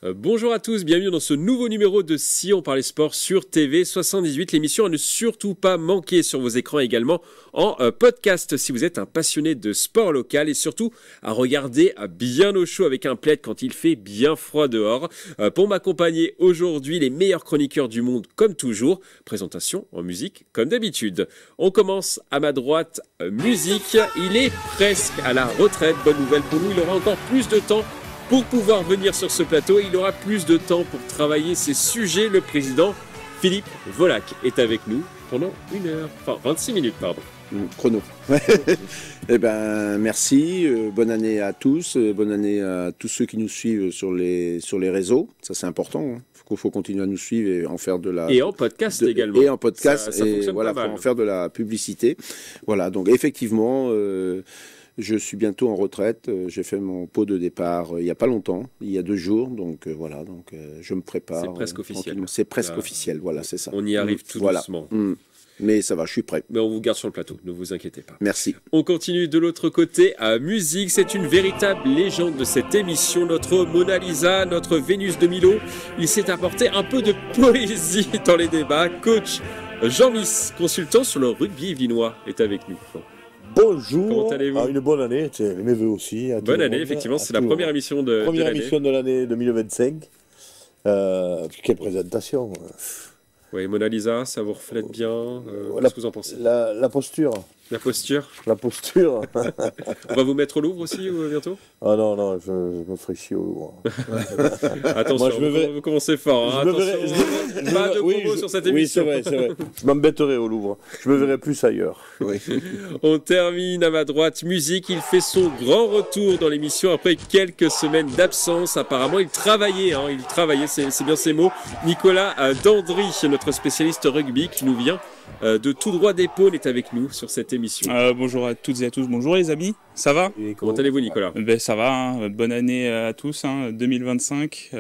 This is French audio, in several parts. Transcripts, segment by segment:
Bonjour à tous, bienvenue dans ce nouveau numéro de Si on parlait sport sur TV 78, l'émission à ne surtout pas manquer sur vos écrans également en podcast si vous êtes un passionné de sport local et surtout à regarder bien au chaud avec un plaid quand il fait bien froid dehors. Pour m'accompagner aujourd'hui, les meilleurs chroniqueurs du monde comme toujours, présentation en musique comme d'habitude. On commence à ma droite, musique, il est presque à la retraite, bonne nouvelle pour nous, il aura encore plus de temps pour pouvoir venir sur ce plateau, il aura plus de temps pour travailler ses sujets. Le président Philippe Volac est avec nous pendant 26 minutes, pardon. Chrono. Eh ben, merci, bonne année à tous, bonne année à tous ceux qui nous suivent sur les réseaux, ça c'est important. Il faut continuer à nous suivre et en faire de la... Et en podcast également. Et en podcast, ça et voilà, faut en faire de la publicité. Voilà, donc effectivement... je suis bientôt en retraite. J'ai fait mon pot de départ il n'y a pas longtemps, il y a 2 jours. Donc voilà, donc je me prépare. C'est presque officiel. C'est presque officiel, voilà, c'est ça. On y arrive tout doucement. Mais ça va, je suis prêt. Mais on vous garde sur le plateau, ne vous inquiétez pas. Merci. On continue de l'autre côté à musique. C'est une véritable légende de cette émission, notre Mona Lisa, notre Vénus de Milo. Il s'est apporté un peu de poésie dans les débats. Coach Jean Miss, consultant sur le rugby yvelinois, est avec nous. Bonjour, comment allez-vous? Une bonne année, mes voeux aussi. Bonne année, effectivement, c'est la première émission de première émission de l'année 2025. Quelle présentation. Oui, Mona Lisa, ça vous reflète bien. Qu'est-ce que vous en pensez? La posture. La posture. La posture. On va vous mettre au Louvre aussi bientôt? Ah non, je me ferai chier au Louvre. Attention, vous commencez fort. Hein. Pas de promo sur cette émission. Oui, c'est vrai. Je m'embêterai au Louvre. Je me verrai plus ailleurs. Oui. On termine à ma droite. Musique, il fait son grand retour dans l'émission après quelques semaines d'absence. Apparemment, il travaillait, c'est bien ces mots. Nicolas Dandry, notre spécialiste rugby qui nous vient de tout droit des Pôles, est avec nous sur cette émission. Bonjour à toutes et à tous, bonjour les amis, ça va? Comment allez-vous, Nicolas? Ça va, hein. Bonne année à tous, hein. 2025,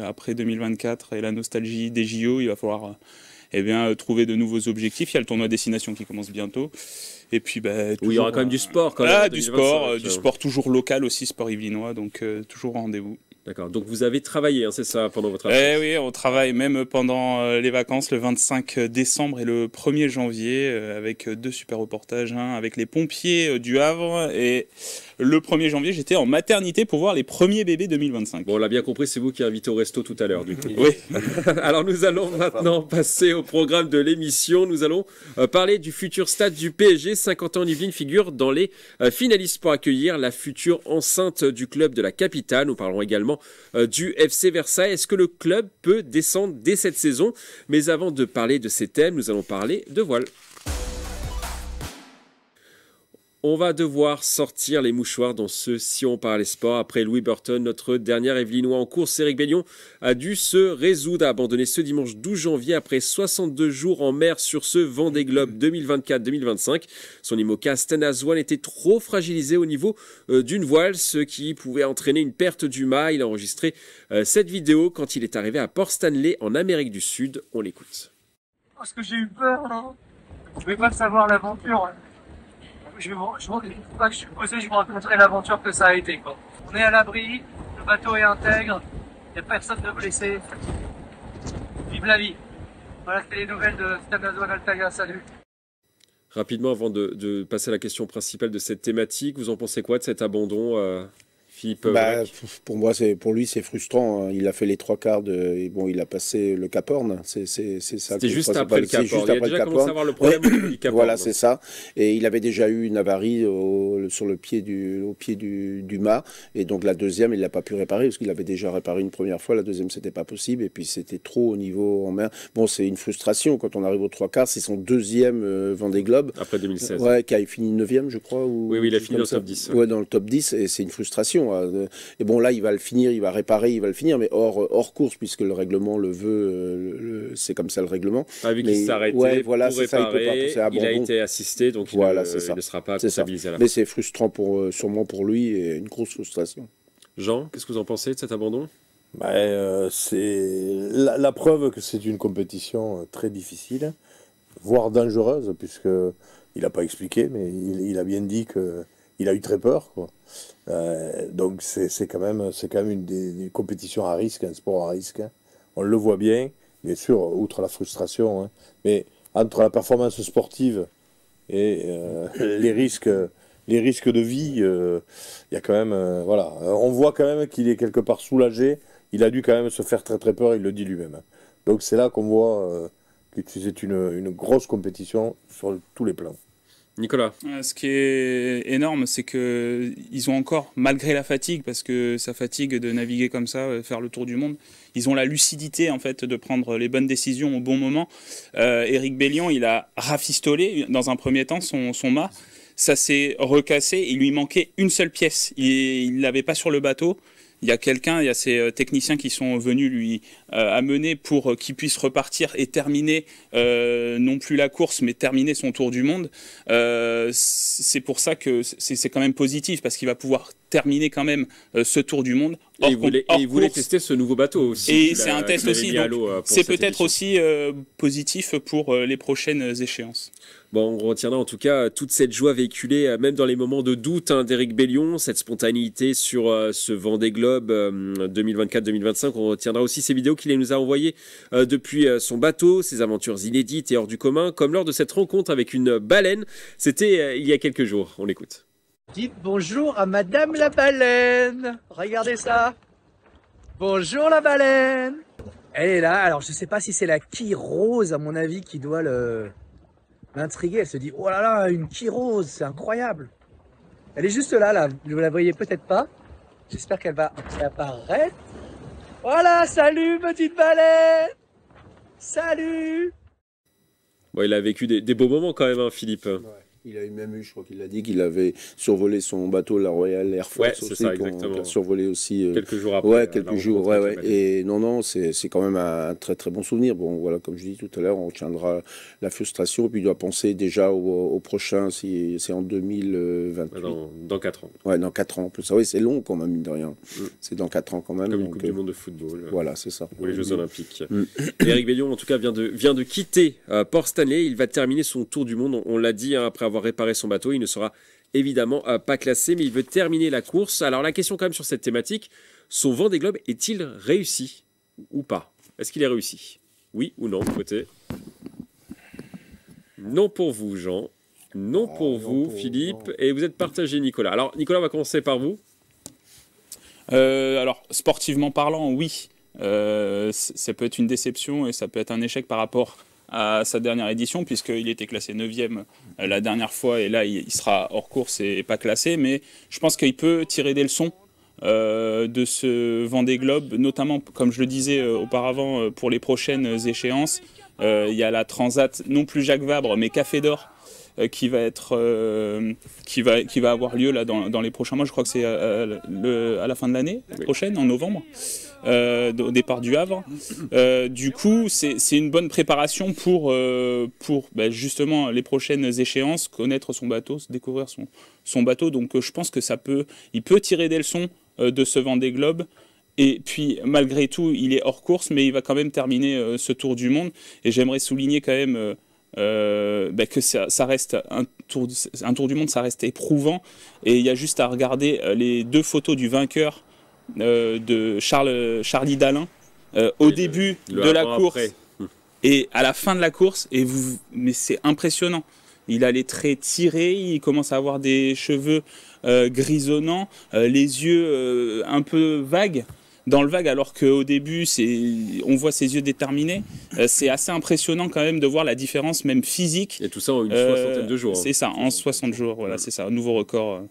après 2024 et la nostalgie des JO, il va falloir trouver de nouveaux objectifs. Il y a le tournoi Destination qui commence bientôt. Et puis, toujours, il y aura quand même du sport. Quand même, du sport toujours local aussi, sport yvelinois, donc toujours au rendez-vous. D'accord, donc vous avez travaillé, hein, c'est ça, pendant votre absence? Oui, on travaille même pendant les vacances, le 25 décembre et le 1er janvier, avec 2 super reportages, hein, avec les pompiers du Havre. Et le 1er janvier, j'étais en maternité pour voir les premiers bébés 2025. Bon, on l'a bien compris, c'est vous qui invitez au resto tout à l'heure, du coup. Oui. Alors nous allons maintenant passer au programme de l'émission. Nous allons parler du futur stade du PSG. 50 ans, Yvelines figure dans les finalistes pour accueillir la future enceinte du club de la capitale. Nous parlerons également du FC Versailles. Est-ce que le club peut descendre dès cette saison? Mais avant de parler de ces thèmes, nous allons parler de voile. On va devoir sortir les mouchoirs dans ce Si on parlait sport. Après Louis Burton, notre dernier Yvelinois en course, Éric Bellion a dû se résoudre à abandonner ce dimanche 12 janvier après 62 jours en mer sur ce Vendée Globe 2024-2025. Son IMOCA Stanazwan était trop fragilisé au niveau d'une voile, ce qui pouvait entraîner une perte du mât. Il a enregistré cette vidéo quand il est arrivé à Port Stanley en Amérique du Sud. On l'écoute. Parce que j'ai eu peur, hein. Je vais pas savoir l'aventure. Je vous raconterai l'aventure que ça a été, quoi. On est à l'abri, le bateau est intègre, il n'y a personne de blessé. Vive la vie. Voilà, c'est les nouvelles de Stanazwan Altaga, salut. Rapidement, avant de passer à la question principale de cette thématique, vous en pensez quoi de cet abandon, Philippe? Pour lui, c'est frustrant. Il a fait les 3 quarts et bon, il a passé le Cap Horn. C'est ça. C'était juste après le Cap Horn. Il a déjà commencé à avoir le problème du Cap Horn. Voilà, c'est ça. Et il avait déjà eu une avarie au pied du mât. Et donc la deuxième, il l'a pas pu réparer parce qu'il avait déjà réparé une première fois. La deuxième, c'était pas possible. Et puis c'était trop au niveau en mer. Bon, c'est une frustration quand on arrive aux 3 quarts. C'est son deuxième Vendée Globe. Après 2016. Ouais, qui a fini 9e, je crois. Oui, il a fini dans le top 10. Ouais, dans le top 10. Et c'est une frustration. Et bon, là, il va le finir, il va réparer, il va le finir, mais hors course, puisque le règlement le veut, c'est comme ça le règlement. Vu qu'il s'arrêtait pour réparer, ça, il a été assisté, donc il ne sera pas comptabilisé à la fin. Mais c'est frustrant sûrement pour lui, et une grosse frustration. Jean, qu'est-ce que vous en pensez de cet abandon? C'est la preuve que c'est une compétition très difficile, voire dangereuse, puisque il n'a pas expliqué, mais il a bien dit que il a eu très peur, quoi. Donc c'est quand même une des compétitions à risque, un sport à risque, hein. On le voit bien sûr, outre la frustration, hein. Mais entre la performance sportive et les risques de vie, il y a quand même, voilà, on voit quand même qu'il est quelque part soulagé. Il a dû quand même se faire très très peur, il le dit lui-même, hein. Donc c'est là qu'on voit que c'est une grosse compétition sur tous les plans. Nicolas. Ce qui est énorme, c'est que ils ont encore, malgré la fatigue, parce que ça fatigue de naviguer comme ça, faire le tour du monde, ils ont la lucidité en fait de prendre les bonnes décisions au bon moment. Éric Bellion, il a rafistolé dans un premier temps son mât, ça s'est recassé, il lui manquait une seule pièce, il l'avait pas sur le bateau. Il y a ces techniciens qui sont venus lui amener pour qu'il puisse repartir et terminer non plus la course, mais terminer son tour du monde. C'est pour ça que c'est quand même positif, parce qu'il va pouvoir terminer quand même ce tour du monde. Et il voulait tester ce nouveau bateau aussi. Et c'est un test aussi. C'est peut-être aussi positif pour les prochaines échéances. Bon, on retiendra en tout cas toute cette joie véhiculée, même dans les moments de doute, hein, d'Éric Bellion, cette spontanéité sur ce Vendée Globe 2024-2025. On retiendra aussi ces vidéos qu'il nous a envoyées depuis son bateau, ses aventures inédites et hors du commun, comme lors de cette rencontre avec une baleine. C'était il y a quelques jours. On l'écoute. Dites bonjour à Madame la baleine. Regardez ça. Bonjour la baleine. Elle est là. Alors je sais pas si c'est la quille rose à mon avis qui doit l'intriguer. Elle se dit oh là là, une quille rose, c'est incroyable. Elle est juste là. Vous la voyez peut-être pas. J'espère qu'elle va apparaître. Voilà, salut petite baleine. Salut. Bon, il a vécu des beaux moments quand même, hein, Philippe. Ouais. Il a même eu, je crois qu'il l'a dit, qu'il avait survolé son bateau, la Royal Air Force. Ouais, c'est ça, exactement. Il a survolé aussi. Quelques jours après. Ouais, quelques jours, ouais. Et non, c'est quand même un très très bon souvenir. Bon, voilà, comme je dis tout à l'heure, on retiendra la frustration, et puis il doit penser déjà au prochain, si c'est en 2028. Dans 4 ans. Ouais, dans 4 ans. Plus. Oui, c'est long quand même, mine de rien. C'est dans 4 ans quand même. Comme une Coupe du Monde de football. Voilà, c'est ça. Ou les Jeux Olympiques. Éric Bellion, en tout cas, vient de quitter Port Stanley. Il va terminer son tour du monde. On l'a dit, hein, après avoir réparé son bateau. Il ne sera évidemment pas classé, mais il veut terminer la course. Alors la question quand même sur cette thématique, son Vendée Globe est-il réussi ou pas? Est-ce qu'il est réussi? Oui ou non, côté? Non pour vous, Jean. Non pour vous, Philippe. Et vous êtes partagé, Nicolas. Alors Nicolas, on va commencer par vous. Alors sportivement parlant, oui. Ça peut être une déception et ça peut être un échec par rapport à sa dernière édition, puisqu'il était classé 9e la dernière fois, et là il sera hors course et pas classé, mais je pense qu'il peut tirer des leçons de ce Vendée Globe, notamment, comme je le disais auparavant, pour les prochaines échéances. Il y a la Transat, non plus Jacques Vabre, mais Café d'Or, qui va avoir lieu là dans les prochains mois. Je crois que c'est à la fin de l'année prochaine, en novembre. Au départ du Havre. Du coup, c'est une bonne préparation pour justement les prochaines échéances, connaître son bateau, découvrir son bateau. Donc je pense que il peut tirer des leçons de ce Vendée Globe. Et puis malgré tout, il est hors course, mais il va quand même terminer ce Tour du Monde. Et j'aimerais souligner quand même que ça reste un tour du monde, ça reste éprouvant. Et il y a juste à regarder les 2 photos du vainqueur de Charlie Dalin au début de la course et à la fin de la course, mais c'est impressionnant. Il a les traits tirés, il commence à avoir des cheveux grisonnants, les yeux un peu vagues dans le vague, alors qu'au début on voit ses yeux déterminés. C'est assez impressionnant quand même de voir la différence même physique. Et tout ça en une soixantaine de jours. C'est ça, en 60 jours, voilà, c'est ça, un nouveau record.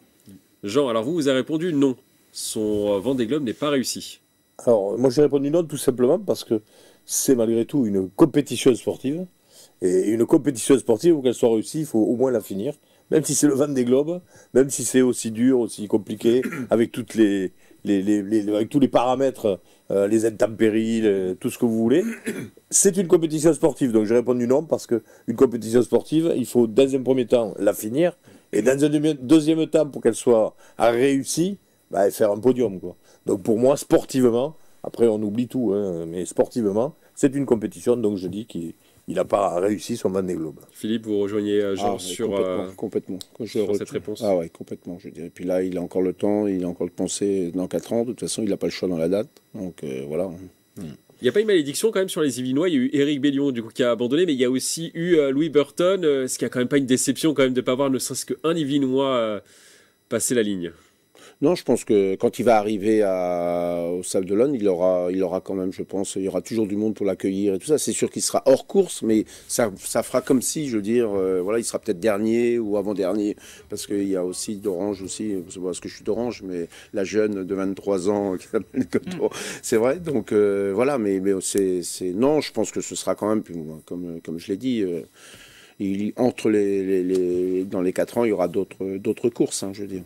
Jean, alors vous avez répondu non. Son Vendée Globe n'est pas réussi. Alors, moi j'ai répondu non tout simplement parce que c'est malgré tout une compétition sportive. Et une compétition sportive, pour qu'elle soit réussie, il faut au moins la finir. Même si c'est le Vendée Globe, même si c'est aussi dur, aussi compliqué, avec toutes avec tous les paramètres, les intempéries, tout ce que vous voulez. C'est une compétition sportive, donc j'ai répondu non parce qu'une compétition sportive, il faut dans un premier temps la finir, et dans un deuxième temps, pour qu'elle soit réussie, faire un podium, quoi. Donc pour moi, sportivement, après on oublie tout, hein, mais sportivement, c'est une compétition, donc je dis qu'il il n'a pas réussi son Vendée Globe. Philippe, vous rejoignez Jean complètement. Sur cette réponse. Ah ouais, complètement, je dirais. Puis là, il a encore le temps, il a encore le penser dans 4 ans. De toute façon, il n'a pas le choix dans la date. Donc voilà. Il n'y a pas une malédiction quand même sur les Yvelinois. Il y a eu Éric Bellion du coup, qui a abandonné, mais il y a aussi eu Louis Burton. Ce qui a quand même pas une déception quand même de ne pas avoir ne serait-ce qu'un Yvelinois passer la ligne. Non, je pense que quand il va arriver au Sable d'Olonne, il aura quand même, je pense, il y aura toujours du monde pour l'accueillir et tout ça. C'est sûr qu'il sera hors course, mais ça fera comme si, je veux dire, voilà, il sera peut-être dernier ou avant-dernier, parce qu'il y a aussi d'Orange aussi, parce que je suis d'Orange, mais la jeune de 23 ans qui s'appelle Coton, c'est vrai. Donc voilà, mais non, je pense que ce sera quand même, comme je l'ai dit. Entre dans les 4 ans, il y aura d'autres courses, je veux dire.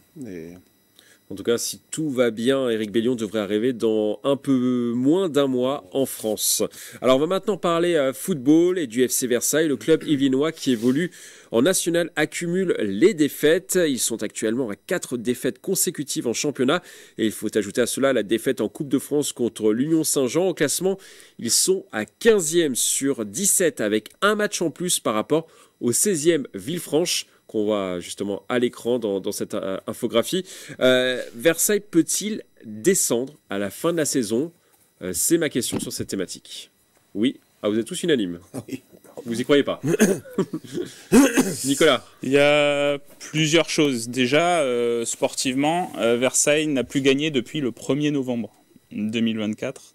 En tout cas, si tout va bien, Éric Bellion devrait arriver dans un peu moins d'un mois en France. Alors, on va maintenant parler football et du FC Versailles. Le club yvelinois qui évolue en national accumule les défaites. Ils sont actuellement à 4 défaites consécutives en championnat. Et il faut ajouter à cela la défaite en Coupe de France contre l'Union Saint-Jean. Au classement, ils sont à 15e sur 17 avec un match en plus par rapport au 16e Villefranche, qu'on voit justement à l'écran dans cette infographie. Versailles peut-il descendre à la fin de la saison? C'est ma question sur cette thématique. Oui. Ah, vous êtes tous unanimes. Oui. Vous y croyez pas? Nicolas? Il y a plusieurs choses. Déjà, sportivement, Versailles n'a plus gagné depuis le 1er novembre 2024.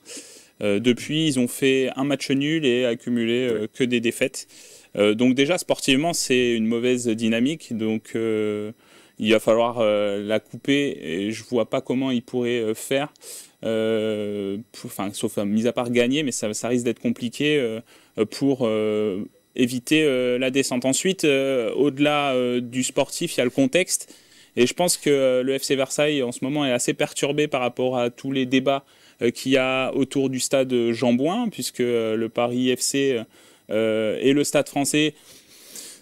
Depuis, ils ont fait un match nul et accumulé que des défaites. Donc déjà, sportivement, c'est une mauvaise dynamique. Donc il va falloir la couper. Et je ne vois pas comment ils pourraient faire. Sauf mis à part gagner, mais ça risque d'être compliqué pour éviter la descente. Ensuite, au-delà du sportif, il y a le contexte. Et je pense que le FC Versailles, en ce moment, est assez perturbé par rapport à tous les débats qu'il y a autour du stade Jean-Bouin, puisque le Paris FC et le Stade français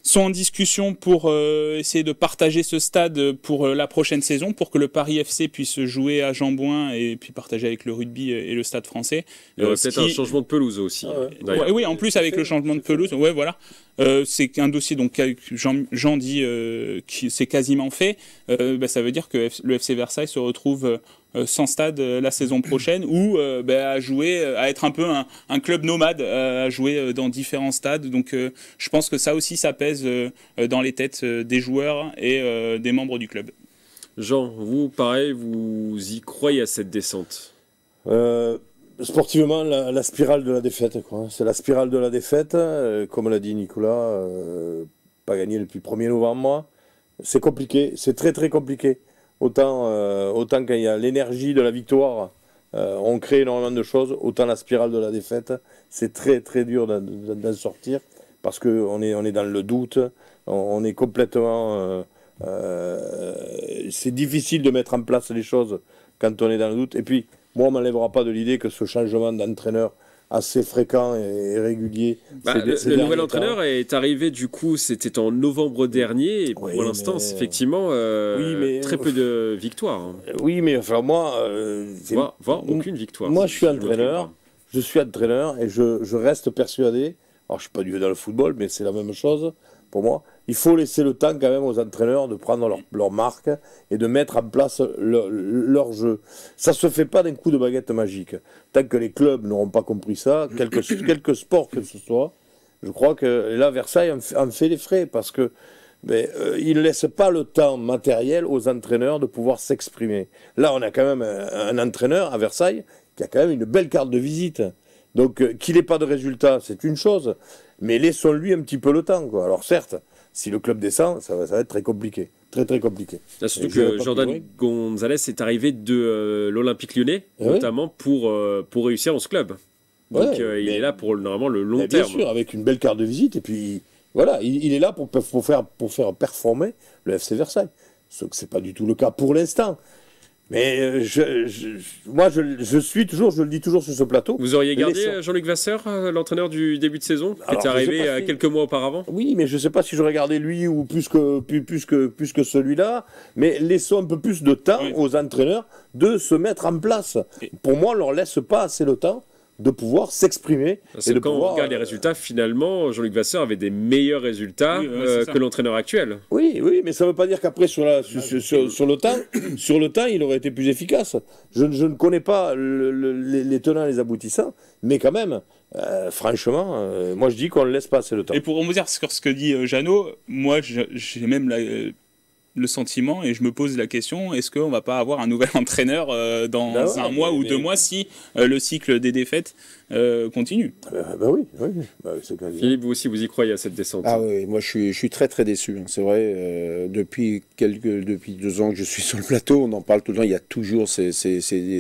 sont en discussion pour essayer de partager ce stade pour la prochaine saison, pour que le Paris FC puisse jouer à Jean-Bouin et puis partager avec le rugby et le Stade français. Il y aura peut-être un changement de pelouse aussi. Oui, en plus avec le changement de pelouse, ouais, voilà. C'est un dossier, donc Jean dit que c'est quasiment fait. Ça veut dire que le FC Versailles se retrouve sans stade la saison prochaine, ou à jouer, à être un peu un club nomade, à jouer dans différents stades. Donc je pense que ça aussi, ça pèse dans les têtes des joueurs et des membres du club. Jean, vous, pareil, vous y croyez à cette descente? Sportivement, la spirale de la défaite, quoi. C'est la spirale de la défaite, comme l'a dit Nicolas, pas gagné depuis le 1er novembre. C'est compliqué, c'est très très compliqué. Autant quand il y a l'énergie de la victoire, on crée énormément de choses, autant la spirale de la défaite, c'est très très dur d'en sortir, parce qu'on est dans le doute, on est complètement... c'est difficile de mettre en place les choses quand on est dans le doute. Et puis, moi, on ne m'enlèvera pas de l'idée que ce changement d'entraîneur assez fréquent et régulier... le nouvel entraîneur est arrivé, du coup, c'était en novembre dernier, et pour l'instant, c'est effectivement très peu de victoires. Oui, mais enfin, moi... voire aucune victoire. Moi, je suis entraîneur, et je reste persuadé, alors je ne suis pas du dans le football, mais c'est la même chose pour moi, il faut laisser le temps quand même aux entraîneurs de prendre leur marque et de mettre en place leur jeu. Ça ne se fait pas d'un coup de baguette magique. Tant que les clubs n'auront pas compris ça, quelque sport que ce soit, je crois que là, Versailles en fait les frais, parce que il ne laisse pas le temps matériel aux entraîneurs de pouvoir s'exprimer. Là, on a quand même un entraîneur à Versailles qui a quand même une belle carte de visite. Donc, qu'il n'ait pas de résultat, c'est une chose, mais laissons-lui un petit peu le temps, quoi. Alors certes, si le club descend, ça va être très compliqué, très très compliqué. Là, surtout que Jordan Gonzalez est arrivé de l'Olympique Lyonnais, notamment pour réussir dans ce club. Donc il est là pour normalement le long terme. Bien sûr, avec une belle carte de visite, et puis voilà, il est là pour faire performer le FC Versailles. Ce que c'est pas du tout le cas pour l'instant. Mais moi, je le dis toujours sur ce plateau. Vous auriez gardé Jean-Luc Vasseur, l'entraîneur du début de saison, qui est arrivé quelques mois auparavant? Oui, mais je ne sais pas si j'aurais gardé lui ou plus que celui-là. Mais laissons un peu plus de temps aux entraîneurs de se mettre en place. Pour moi, on ne leur laisse pas assez le temps de pouvoir s'exprimer. Parce que quand on regarde les résultats, finalement, Jean-Luc Vasseur avait des meilleurs résultats que l'entraîneur actuel. Oui, mais ça ne veut pas dire qu'après, sur le temps, il aurait été plus efficace. Je ne connais pas les tenants et les aboutissants, mais quand même, franchement, moi je dis qu'on ne laisse pas assez le temps. Et pour rebondir sur ce que dit Jeannot, moi j'ai même le sentiment et je me pose la question, est-ce qu'on va pas avoir un nouvel entraîneur dans un mois ou 2 mois si le cycle des défaites continue? Oui. Philippe, vous aussi, vous y croyez à cette descente? Ah oui, moi je suis très très déçu. C'est vrai, depuis 2 ans que je suis sur le plateau, on en parle tout le temps. Il y a toujours ces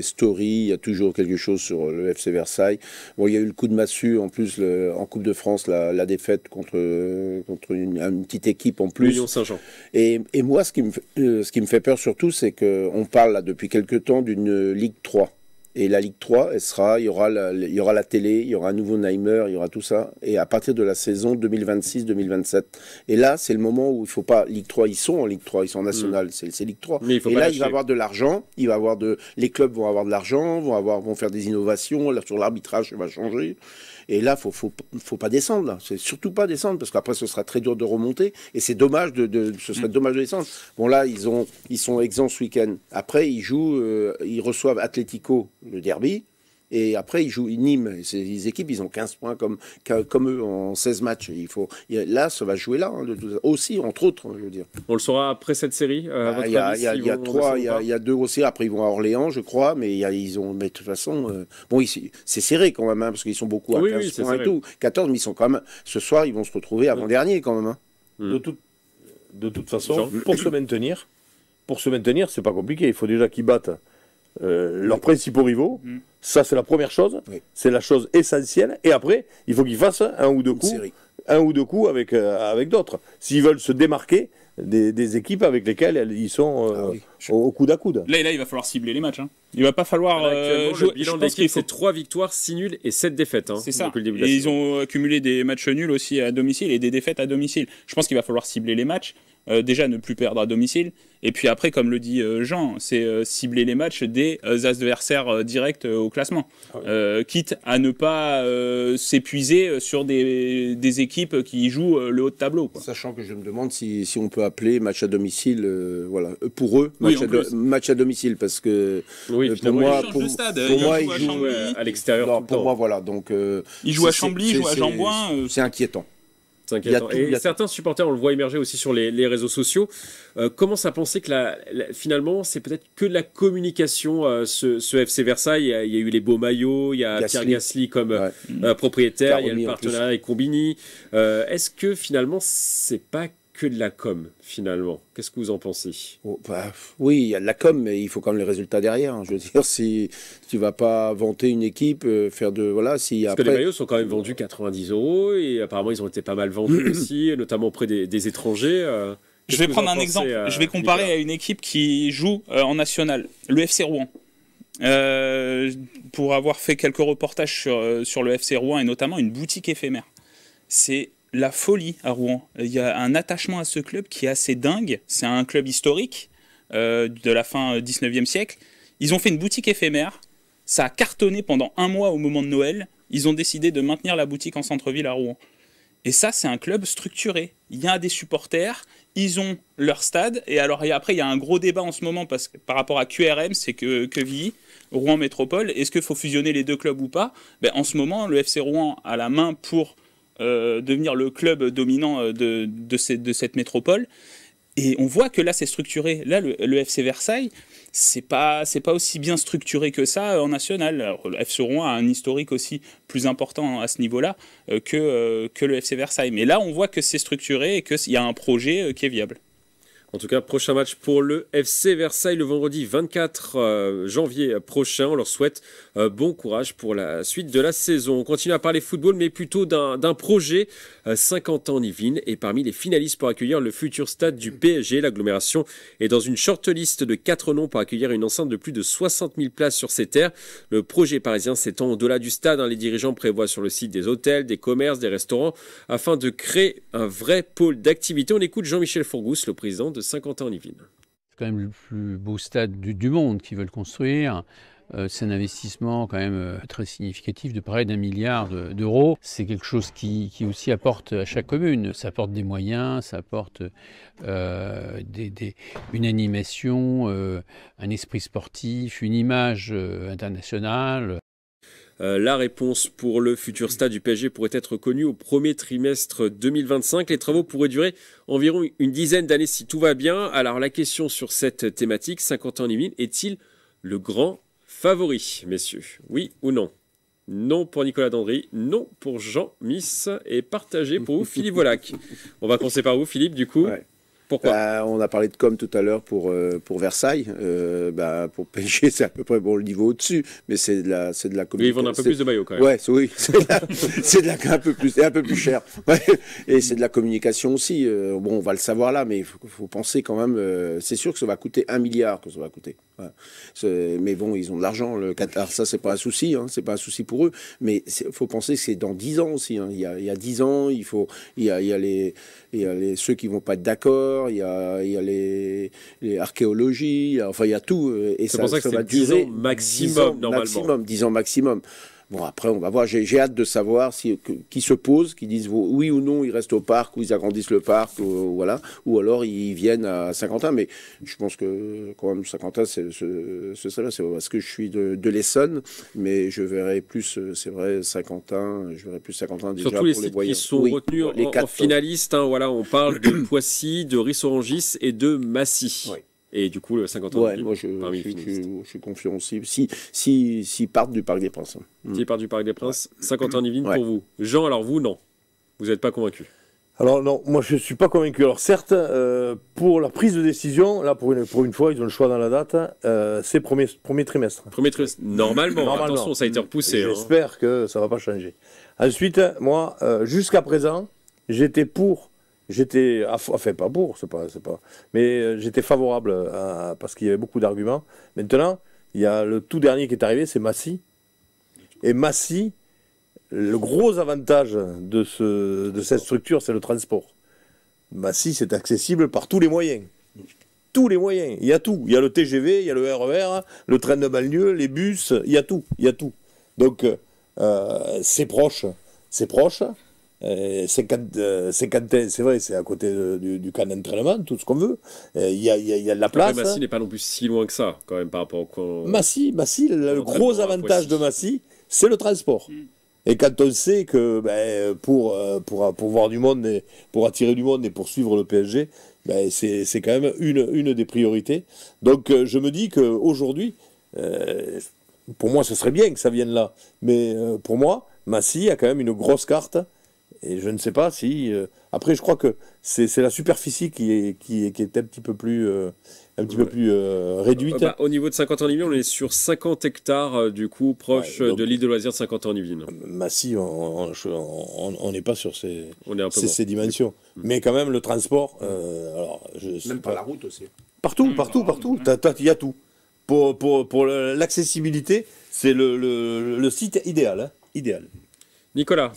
stories, il y a toujours quelque chose sur le FC Versailles. Bon, il y a eu le coup de massue en plus en Coupe de France, la défaite contre une petite équipe en plus. Lyon Saint-Jean. Et moi, ce qui me fait peur surtout, c'est qu'on parle là depuis quelques temps d'une Ligue 3. Et la Ligue 3, il y aura la télé, il y aura un nouveau Neymar, il y aura tout ça. Et à partir de la saison 2026-2027. Et là, c'est le moment où il ne faut pas... Ligue 3, ils sont en Ligue 3, ils sont en National, c'est Ligue 3. Mais et là, il va y avoir de l'argent, les clubs vont avoir de l'argent, vont faire des innovations, là, sur l'arbitrage, ça va changer. Et là, faut pas descendre, là. C'est surtout pas descendre, parce qu'après, ce sera très dur de remonter. Et c'est dommage ce serait dommage de descendre. Bon, là, ils sont exempts ce week-end. Après, ils reçoivent Atlético, le derby. Et après, ils jouent Nîmes. Ces équipes, ils ont 15 points comme eux en 16 matchs. Là, ça va jouer là, aussi, entre autres, je veux dire. On le saura après cette série. Il y a 2 aussi. Après, ils vont à Orléans, je crois. Mais de toute façon, c'est serré quand même, parce qu'ils sont beaucoup à 15 points et tout. 14, mais ils sont quand même. Ce soir, ils vont se retrouver avant-dernier quand même. De toute façon, pour se maintenir, c'est pas compliqué. Il faut déjà qu'ils battent leurs principaux rivaux. Ça, c'est la première chose. Oui. C'est la chose essentielle. Et après, il faut qu'ils fassent un ou deux coups avec d'autres. S'ils veulent se démarquer des équipes avec lesquelles ils sont au coude à coude. Là, il va falloir cibler les matchs. Il va pas falloir le bilan de l'équipe, c'est 3 victoires, 6 nuls et 7 défaites. C'est ça. Et ils ont accumulé des matchs nuls aussi à domicile et des défaites à domicile. Je pense qu'il va falloir cibler les matchs. Déjà ne plus perdre à domicile, et puis après, comme le dit Jean, c'est cibler les matchs des adversaires directs au classement, quitte à ne pas s'épuiser sur des équipes qui jouent le haut de tableau, quoi. Sachant que je me demande si on peut appeler match à domicile, pour eux, match à domicile, parce que pour moi, ils jouent à l'extérieur. Pour moi, voilà. Donc, ils jouent à Chambly, ils jouent à Jambouin. C'est inquiétant. Et certains supporters, on le voit émerger aussi sur les réseaux sociaux, commencent à penser que finalement, c'est peut-être que de la communication, ce FC Versailles. Il y a eu les beaux maillots, il y a Pierre Gasly comme propriétaire, il y a le partenariat avec Combini. Est-ce que finalement, c'est pas que de la com, finalement? Qu'est-ce que vous en pensez? Oui, il y a de la com, mais il faut quand même les résultats derrière. Je veux dire, si tu vas pas vanter une équipe, faire de... Parce que les maillots sont quand même vendus 90 €, et apparemment, ils ont été pas mal vendus aussi, notamment auprès des étrangers. Je vais prendre un exemple. Je vais comparer à une équipe qui joue en national, le FC Rouen. Pour avoir fait quelques reportages sur le FC Rouen, et notamment une boutique éphémère. C'est la folie à Rouen. Il y a un attachement à ce club qui est assez dingue. C'est un club historique de la fin 19e siècle. Ils ont fait une boutique éphémère. Ça a cartonné pendant 1 mois au moment de Noël. Ils ont décidé de maintenir la boutique en centre-ville à Rouen. Et ça, c'est un club structuré. Il y a des supporters, ils ont leur stade. Et après, il y a un gros débat en ce moment par rapport à QRM, c'est Quevilly, Rouen Métropole. Est-ce qu'il faut fusionner les 2 clubs ou pas? En ce moment, le FC Rouen a la main pour devenir le club dominant de cette métropole. Et on voit que là, c'est structuré. Là, le FC Versailles, c'est pas aussi bien structuré que ça en national. Alors, le FC Rouen a un historique aussi plus important à ce niveau-là que le FC Versailles. Mais là, on voit que c'est structuré et qu'il y a un projet qui est viable. En tout cas, prochain match pour le FC Versailles le vendredi 24 janvier prochain. On leur souhaite bon courage pour la suite de la saison. On continue à parler football, mais plutôt d'un projet 50 ans en Yvelines. Et parmi les finalistes pour accueillir le futur stade du PSG, l'agglomération est dans une shortlist de 4 noms pour accueillir une enceinte de plus de 60 000 places sur ses terres. Le projet parisien s'étend au-delà du stade. Les dirigeants prévoient sur le site des hôtels, des commerces, des restaurants, afin de créer un vrai pôle d'activité. On écoute Jean-Michel Fourgousse, le président de 50 ans en Yvelines. quand même le plus beau stade du monde qu'ils veulent construire. C'est un investissement quand même très significatif de près d'1 milliard d'euros. C'est quelque chose qui aussi apporte à chaque commune. Ça apporte des moyens, ça apporte une animation, un esprit sportif, une image internationale. La réponse pour le futur stade du PSG pourrait être connue au premier trimestre 2025. Les travaux pourraient durer environ une dizaine d'années si tout va bien. Alors la question sur cette thématique, Saint-Quentin-en-Yvelines, est-il le grand favori, messieurs? Oui ou non? Non pour Nicolas Dandry, non pour Jean Miss et partagé pour vous, Philippe Volac. On va commencer par vous, Philippe, du coup. Ouais. Pourquoi? On a parlé de com tout à l'heure pour Versailles. Pour PSG, c'est à peu près le niveau au-dessus, mais c'est de la communication. Oui, ils vendent un peu plus de maillots quand même. Ouais, oui, c'est un peu plus cher. Ouais. Et c'est de la communication aussi. On va le savoir là, mais il faut penser quand même. C'est sûr que ça va coûter 1 milliard que ça va coûter. Ouais. Mais bon, ils ont de l'argent, le Qatar, ça c'est pas un souci, c'est pas un souci pour eux. Mais faut penser que c'est dans 10 ans aussi. Il y a 10 ans, il y a ceux qui vont pas être d'accord. Il y a les archéologies, il y a tout. Et c'est pour ça que ça va durer 10 ans maximum, normalement. 10 ans maximum. Bon, après, on va voir. J'ai hâte de savoir qui se posent, qui disent oui ou non, ils restent au parc, ou ils agrandissent le parc, voilà. Ou alors ils viennent à Saint-Quentin. Mais je pense que quand même Saint-Quentin, ce serait bien. C'est parce que je suis de l'Essonne, mais je verrais plus, c'est vrai, Saint-Quentin. Je verrais plus Saint-Quentin déjà surtout pour les sites qui sont retenus en finalistes. Voilà, on parle de Poissy, de Ris-Orangis et de Massy. Oui. Et du coup, le 50 ans. Ouais, moi, je suis confiant aussi. S'ils partent du Parc des Princes. S'ils partent du Parc des Princes, 50 ans Yvelines pour vous. Jean, alors vous, non. Vous n'êtes pas convaincu? Alors non, moi je ne suis pas convaincu. Alors certes, pour la prise de décision, là pour une fois, ils ont le choix dans la date, c'est premier trimestre. Premier trimestre, normalement. Attention, ça a été repoussé. J'espère que ça ne va pas changer. Ensuite, moi, jusqu'à présent, j'étais favorable parce qu'il y avait beaucoup d'arguments. Maintenant, il y a le tout dernier qui est arrivé, c'est Massy. Et Massy, le gros avantage de cette structure, c'est le transport. Massy, c'est accessible par tous les moyens. Tous les moyens. Il y a tout. Il y a le TGV, il y a le RER, le train de banlieue, les bus, il y a tout. Donc, c'est proche. Saint-Quentin, c'est vrai, c'est à côté du camp d'entraînement, tout ce qu'on veut. Il y a de la place. Massy n'est pas non plus si loin que ça, quand même, par rapport au... Massy, le gros avantage de Massy, c'est le transport. Et quand on sait que pour voir du monde, et pour attirer du monde et pour suivre le PSG, c'est quand même une des priorités. Donc je me dis qu'aujourd'hui, pour moi, ce serait bien que ça vienne là. Mais pour moi, Massy a quand même une grosse carte. Et je ne sais pas si... après, je crois que c'est la superficie qui est un petit peu plus réduite. Bah, au niveau de Saint-Quentin-en-Yvelines, on est sur 50 hectares, du coup, proche de l'île de loisirs de Saint-Quentin-en-Yvelines. Massy, on n'est pas sur ces dimensions. Mmh. Mais quand même, le transport... même par la route aussi. Partout. Il y a tout. Pour l'accessibilité, c'est le site idéal. Idéal. Nicolas,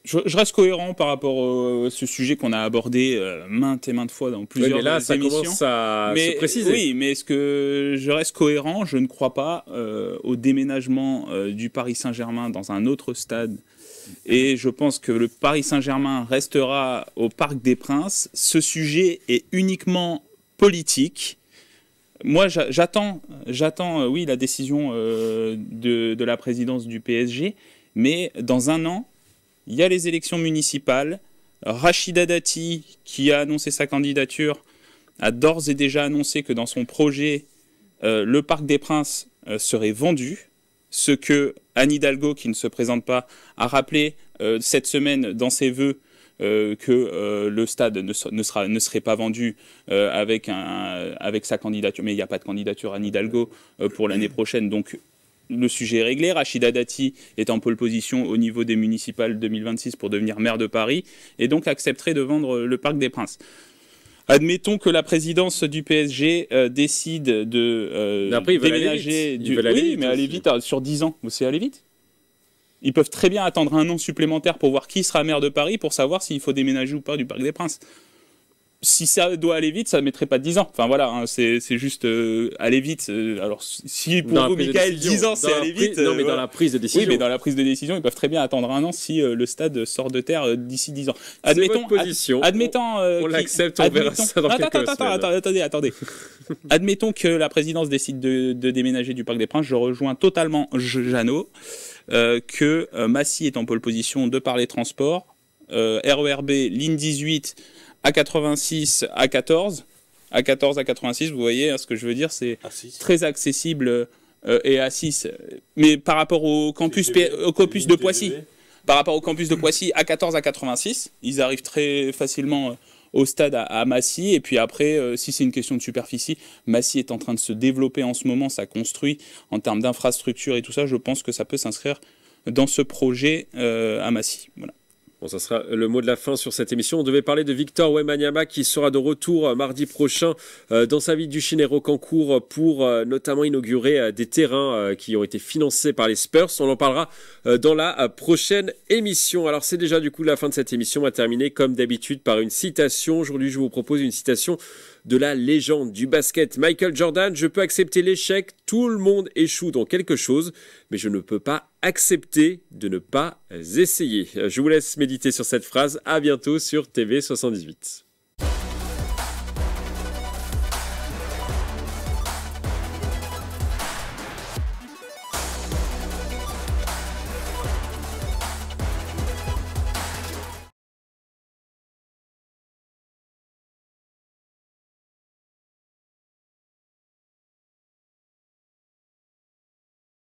je reste cohérent par rapport à ce sujet qu'on a abordé maintes et maintes fois dans plusieurs émissions. Ça commence à se préciser. Oui, mais est-ce que je reste cohérent? Je ne crois pas au déménagement du Paris Saint-Germain dans un autre stade. Et je pense que le Paris Saint-Germain restera au Parc des Princes. Ce sujet est uniquement politique. Moi, j'attends, oui, la décision de la présidence du PSG. Mais dans un an, il y a les élections municipales. Rachida Dati, qui a annoncé sa candidature, a d'ores et déjà annoncé que dans son projet, le Parc des Princes serait vendu. Ce que Anne Hidalgo, qui ne se présente pas, a rappelé cette semaine dans ses vœux que le stade ne serait pas vendu avec sa candidature. Mais il n'y a pas de candidature Anne Hidalgo pour l'année prochaine, donc le sujet est réglé. Rachida Dati est en pole position au niveau des municipales 2026 pour devenir maire de Paris et donc accepterait de vendre le Parc des Princes. Admettons que la présidence du PSG décide de déménager... Oui, mais aller vite, sur 10 ans, vous savez aller vite. Ils peuvent très bien attendre un an supplémentaire pour voir qui sera maire de Paris pour savoir s'il faut déménager ou pas du Parc des Princes. si ça doit aller vite, ça ne mettrait pas 10 ans. Enfin voilà, hein, c'est juste aller vite. Alors si pour vous, Michael, 10 ans, c'est aller vite. Non, mais voilà. dans la prise de décision. Oui, mais dans la prise de décision, ils peuvent très bien attendre un an si le stade sort de terre d'ici 10 ans. C'est votre position. On l'accepte, on verra ça dans quelques semaines. Attendez. Admettons que la présidence décide de déménager du Parc des Princes. Je rejoins totalement Jeannot, que Massy est en pole position de par les transports. RERB, ligne 18, A86, A14. A14, A86, vous voyez ce que je veux dire, c'est très accessible et A6. Mais par rapport au campus de Poissy, A14, A86, ils arrivent très facilement au stade à Massy. Et puis après, si c'est une question de superficie, Massy est en train de se développer en ce moment, ça construit en termes d'infrastructure et tout ça. Je pense que ça peut s'inscrire dans ce projet à Massy. Voilà. Bon, ça sera le mot de la fin sur cette émission. On devait parler de Victor Wembanyama qui sera de retour mardi prochain dans sa ville du Chine et Rocancourt pour notamment inaugurer des terrains qui ont été financés par les Spurs. On en parlera dans la prochaine émission. Alors c'est déjà du coup la fin de cette émission. On va terminer comme d'habitude par une citation. Aujourd'hui, je vous propose une citation de la légende du basket, Michael Jordan. Je peux accepter l'échec, tout le monde échoue dans quelque chose, mais je ne peux pas accepter de ne pas essayer. Je vous laisse méditer sur cette phrase. À bientôt sur TV78.